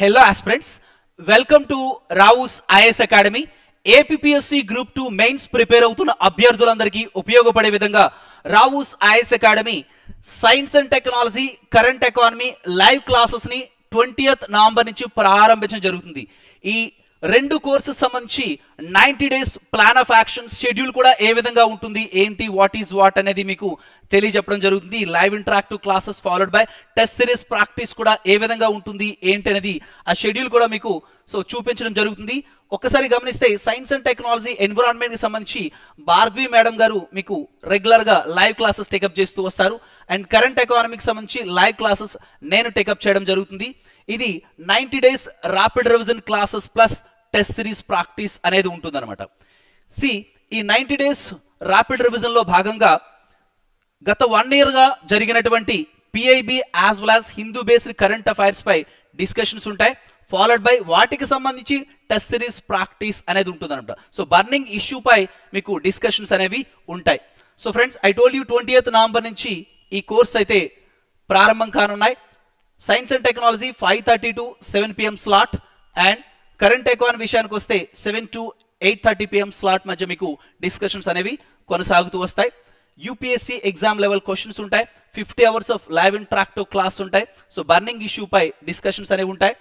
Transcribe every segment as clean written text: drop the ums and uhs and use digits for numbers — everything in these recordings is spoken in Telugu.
Hello aspirants, welcome to Rao's IAS Academy. APSC group 2 mains prepare అవుతున్న అభ్యర్థులందరికీ ఉపయోగపడే విధంగా Rao's IAS academy science and technology current economy live క్లాసెస్ని 20th నవంబర్ నుంచి ప్రారంభించడం జరుగుతుంది. ఈ రెండు కోర్సెస్ సంబంధించి 90 days plan of action schedule కూడా ఏ విధంగా ఉంటుంది, ఏంటి, వాట్ ఈజ్ వాట్ అనేది మీకు తెలియజెప్పడం జరుగుతుంది. Live interactive classes followed by test series practice కూడా ఏ విధంగా ఉంటుంది ఏంటి అనేది ఆ షెడ్యూల్ కూడా మీకు చూపించడం జరుగుతుంది. ఒక్కసారి గమనిస్తే సైన్స్ అండ్ టెక్నాలజీ ఎన్విరాన్మెంట్ కి సంబంధించి భార్గవి మేడం గారు మీకు రెగ్యులర్ గా లైవ్ క్లాసెస్ టేకప్ చేస్తూ వస్తారు. అండ్ కరెంట్ ఎకానమీకి సంబంధించి లైవ్ క్లాసెస్ నేను టేకప్ చేయడం జరుగుతుంది. ఇది 90 days rapid revision classes plus test series practice అనేది ఉంటుందన్నమాట. ఈ 90 days ర్యాపిడ్ రివిజన్ లో భాగంగా గత 1 year గా జరిగినటువంటి PIB as well as Hindu based current affairs పై డిస్కషన్స్ ఉంటాయి. ఫాలోడ్ బై వాటికి సంబంధించి టెస్ట్ సిరీస్ ప్రాక్టీస్ అనేది ఉంటుందన్నమాట. సో బర్నింగ్ ఇష్యూ పై మీకు డిస్కషన్స్ అనేవి ఉంటాయి. So friends, I told you 20th November నుంచి ఈ కోర్స్ అయితే ప్రారంభం కానున్నాయి. Science and technology 5:30 to 7 PM slot and current economy విషయానికి వస్తే 7 to 8:30 PM స్లాట్ మధ్య మీకు డిస్కషన్స్ అనేవి కొనసాగుతూ వస్తాయి. యూపీఎస్సీ ఎగ్జామ్ లెవెల్ క్వశ్చన్స్ ఉంటాయి. 50 hours of live interactive class ఉంటాయి. సో బర్నింగ్ ఇష్యూ పై డిస్కషన్స్ అనేవి ఉంటాయి.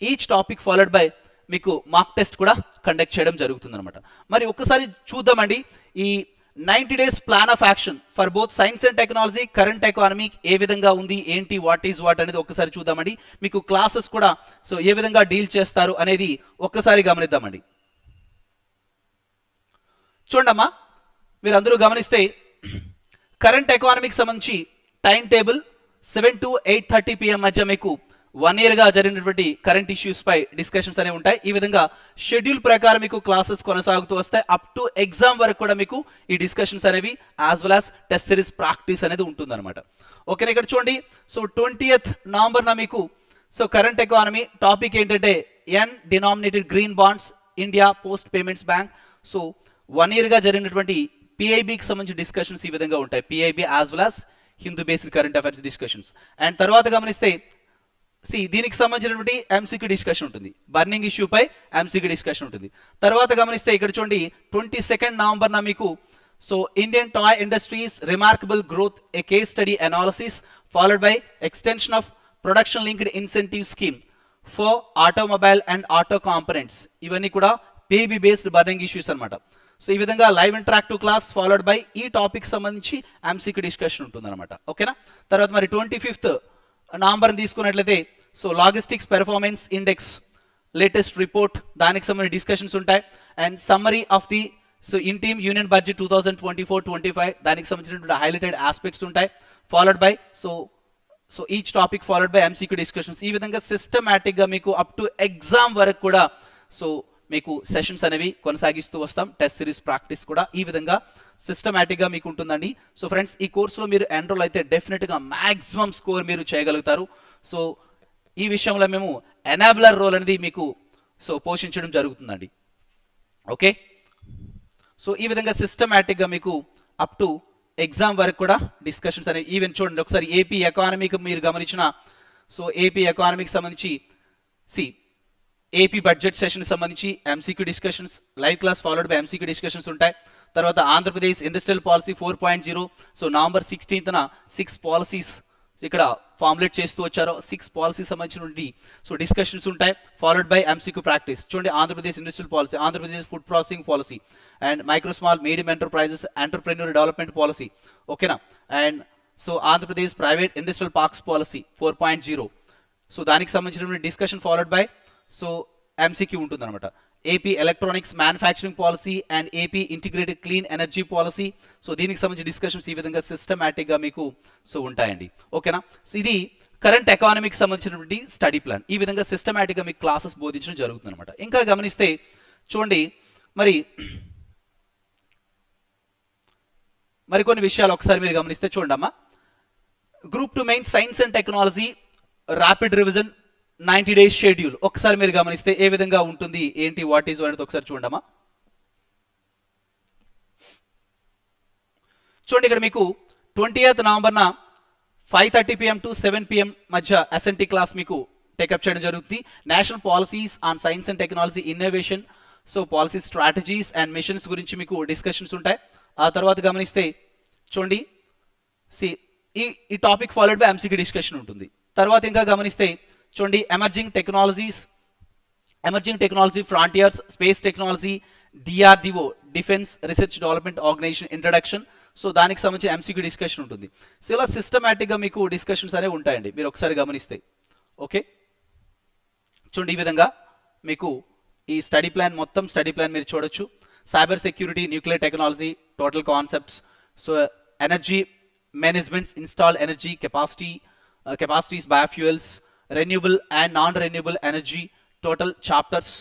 ఈచ్ టాపిక్ ఫాలోడ్ బై మీకు మార్క్ టెస్ట్ కూడా కండక్ట్ చేయడం జరుగుతుంది అనమాట. మరి ఒక్కసారి చూద్దామండి ఈ 90 days plan of action for both science and technology current economy ఏ విధంగా ఉంది, ఏంటి, వాట్ ఈజ్ వాట్ అనేది ఒక్కసారి చూద్దామండి. మీకు క్లాసెస్ కూడా ఏ విధంగా డీల్ చేస్తారు అనేది ఒక్కసారి గమనిద్దామండి. చూడమ్మా, మీరు అందరూ గమనిస్తే కరెంట్ ఎకానమీకి సంబంధించి టైం టేబుల్ 7 to 8:30 PM మధ్య మీకు 1 year గా జరిగినటువంటి కరెంట్ ఇష్యూస్ పై డిస్కషన్స్ అనేవి ఉంటాయి. ఈ విధంగా షెడ్యూల్ ప్రకారం మీకు క్లాసెస్ కొనసాగుతూ వస్తాయి. అప్ టు ఎగ్జామ్ వరకు కూడా మీకు ఈ డిస్కషన్స్ అనేవి as well as test series practice అనేది ఉంటుంది అనమాట. ఓకేనా, ఇక్కడ చూడండి. 20th నవంబర్ మీకు కరెంట్ ఎకానమీ టాపిక్ ఏంటంటే ఎన్ denominated green bonds India post payments bank. 1 year గా జరిగినటువంటి పిఐబికి సంబంధించిన డిస్కషన్స్ ఈ విధంగా ఉంటాయి. PIB as well as Hindu based current affairs discussions. And తర్వాత గమనిస్తే దీనికి సంబంధించినటువంటి ఎంసీక్యూ డిస్కషన్ ఉంటుంది. బర్నింగ్ ఇష్యూ పై ఎంసీక్యూ డిస్కషన్ ఉంటుంది. తర్వాత గమనిస్తే ఇక్కడ చూడండి 22nd నవంబర్ మీకు Indian toy industries remarkable growth A case study analysis followed by extension of production linked incentive scheme for automobile and auto components. ఇవన్నీ కూడా పిఐబి బేస్డ్ బర్నింగ్ ఇష్యూస్ అనమాట. ఈ విధంగా live interactive class followed by ఈ టాపిక్ సంబంధించి ఎంసీక్యూ డిస్కషన్ ఉంటుంది అనమాట. ఓకేనా. తర్వాత మరి 25th నవంబర్ తీసుకున్నట్లయితే logistics performance index latest report దానికి సంబంధించిన డిస్కషన్స్ ఉంటాయి. And summary of the in team union budget 2024-25 దానికి సంబంధించినటువంటి హైలైటెడ్ ఆస్పెక్ట్స్ ఉంటాయి. Followed by each topic followed by MCQ discussions. ఈ విధంగా సిస్టమేటిక్ గా మీకు అప్ టు ఎగ్జామ్ వరకు కూడా మీకు సెషన్స్ అనేవి కొనసాగిస్తూ వస్తాం. టెస్ట్ సిరీస్ ప్రాక్టీస్ కూడా ఈ విధంగా సిస్టమేటిక్గా మీకు ఉంటుందండి. ఫ్రెండ్స్, ఈ కోర్సులో మీరు ఎన్రోల్ అయితే డెఫినెట్గా మ్యాక్సిమం స్కోర్ మీరు చేయగలుగుతారు. ఈ విషయంలో మేము ఎనాబులర్ రోల్ అనేది మీకు పోషించడం జరుగుతుందండి. ఓకే. ఈ విధంగా సిస్టమేటిక్గా మీకు అప్ టు ఎగ్జామ్ వరకు కూడా డిస్కషన్స్ అనేవి ఈవెన్ చూడండి. ఒకసారి ఏపీ ఎకానమీకి మీరు గమనించిన ఏపీ ఎకానమీకి సంబంధించి ఏపీ బడ్జెట్ సెషన్ సంబంధించి MCQ discussions live class followed by MCQ discussions ఉంటాయి. తర్వాత Andhra Pradesh industrial policy 4.0 November 16th 6 policies ఇక్కడ ఫార్ములేట్ చేస్తూ వచ్చారో 6 పాలసీ సంబంధించినటువంటి డిస్కషన్స్ ఉంటాయి. Followed by MCQ practice. చూడండి, Andhra Pradesh industrial policy, Andhra Pradesh food processing policy and micro small medium enterprises entrepreneur development policy. ఓకేనా. And Andhra Pradesh private industrial parks policy 4.0. దానికి సంబంధించినటువంటి డిస్కషన్ ఫాలోడ్ బై ఎంసీక్యూ ఉంటుంది అనమాట. AP electronics manufacturing policy and AP integrated clean energy policy. దీనికి సంబంధించిన డిస్కషన్స్ ఈ విధంగా సిస్టమేటిక్గా మీకు ఉంటాయండి. ఓకేనా. ఇది కరెంట్ ఎకానమీకి సంబంధించినటువంటి స్టడీ ప్లాన్. ఈ విధంగా సిస్టమేటిక్గా మీకు క్లాసెస్ బోధించడం జరుగుతుంది అనమాట. ఇంకా గమనిస్తే చూడండి, మరికొన్ని విషయాలు ఒకసారి మీరు గమనిస్తే చూడండి అమ్మా. Group 2 main science and technology rapid revision 90 days schedule ఒకసారి మీరు గమనిస్తే ఏ విధంగా ఉంటుంది, ఏంటి, వాట్ ఈజ్ అనేది ఒకసారి చూడమ్మా. చూడండి, ఇక్కడ మీకు 20th November 5:30 PM to 7 PM మధ్య ఎస్ఎన్టీ క్లాస్ మీకు టేకప్ చేయడం జరుగుతుంది. National policies on science and technology innovation, so policy strategies and missions గురించి మీకు డిస్కషన్స్ ఉంటాయి. ఆ తర్వాత గమనిస్తే చూడండి ఈ topic followed by MCQ discussion ఉంటుంది. తర్వాత ఇంకా గమనిస్తే చూడండి emerging technology frontiers, space technology, DRDO Defence Research Development Organisation introduction, so దానికి సంబంధించిన ఎంసీక్యూ డిస్కషన్ ఉంటుంది. సో ఇలా సిస్టమేటిక్గా మీకు డిస్కషన్స్ అనేవి ఉంటాయండి మీరు ఒకసారి గమనిస్తే. ఓకే, చూడండి ఈ విధంగా మీకు ఈ స్టడీ ప్లాన్ మీరు చూడొచ్చు. Cyber security, nuclear technology, total concepts, so energy managements, install energy capacities, biofuels, renewable and non renewable energy, total chapters,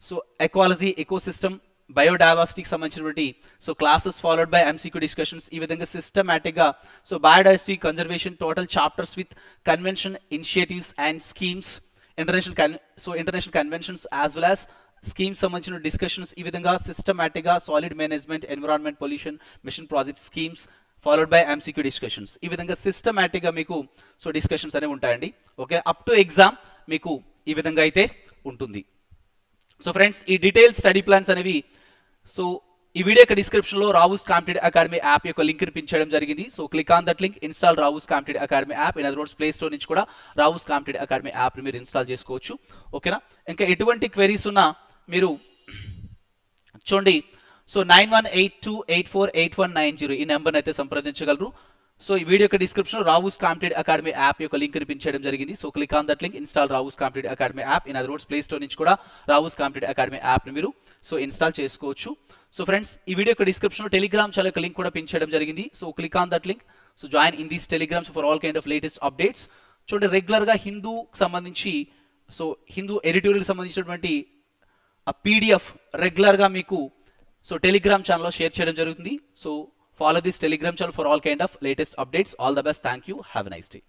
so ecology, ecosystem, బయోడైవర్సిటీకి సంబంధించినటువంటి so classes followed by MCQ discussions. ఈ విధంగా సిస్టమేటిక్గా so biodiversity conservation total chapters with convention initiatives and schemes, international conventions as well as schemes సంబంధించిన డిస్కషన్స్. ఈ విధంగా సిస్టమేటిక్గా solid management, environment, pollution, mission project schemes followed by MCQ discussions. ఈ విధంగా సిస్టమేటిక్గా మీకు సో డిస్కషన్స్ అనేవి ఉంటాయండి. ఓకే, అప్ టు ఎగ్జామ్ మీకు ఈ విధంగా అయితే ఉంటుంది. సో ఫ్రెండ్స్, ఈ డీటెయిల్ స్టడీ ప్లాన్స్ అనేవి సో ఈ వీడియో యొక్క డిస్క్రిప్షన్లో రావుస్ కాంపిటేటివ్ అకాడమీ యాప్ యొక్క లింక్ పిన్ చేయడం జరిగింది. So click on that link, install Rao's competitive academy app. In other words play store నుంచి కూడా రావుస్ కాంపిటేటివ్ అకాడమీ యాప్ మీరు ఇన్స్టాల్ చేసుకోవచ్చు. ఓకేనా, ఇంకా ఎటువంటి క్వెరీస్ ఉన్నా మీరు చూడండి సో 9182848190 ఈ నెంబర్ని అయితే సంప్రదించగలరు. సో ఈ వీడియో యొక్క description Rao's competitive academy app యొక్క లింక్ పిన్ చేయడం జరిగింది. So click on that link, install Rao's competitive academy app. In other words play store నుంచి కూడా రావుస్ కాంపిటేటివ్ అకాడమీ యాప్ని మీరు సో ఇన్స్టాల్ చేసుకోవచ్చు. సో ఫ్రెండ్స్, ఈ వీడియో యొక్క డిస్క్రిప్షన్లో టెలిగ్రామ్ ఛానల్ యొక్క లింక్ కూడా పిన్ చేయడం జరిగింది. So click on that link, so join in these telegrams for all kind of latus updates. చూడండి, రెగ్యులర్గా హిందూకి సంబంధించి సో హిందూ ఎడిటోరియల్ సంబంధించినటువంటి ఆ పీడిఎఫ్ రెగ్యులర్గా మీకు సో టెలిగ్రామ్ ఛానల్లో షేర్ చేయడం జరుగుతుంది. So follow this telegram channel for all kind of latest updates. All the best. Thank you. Have a nice day.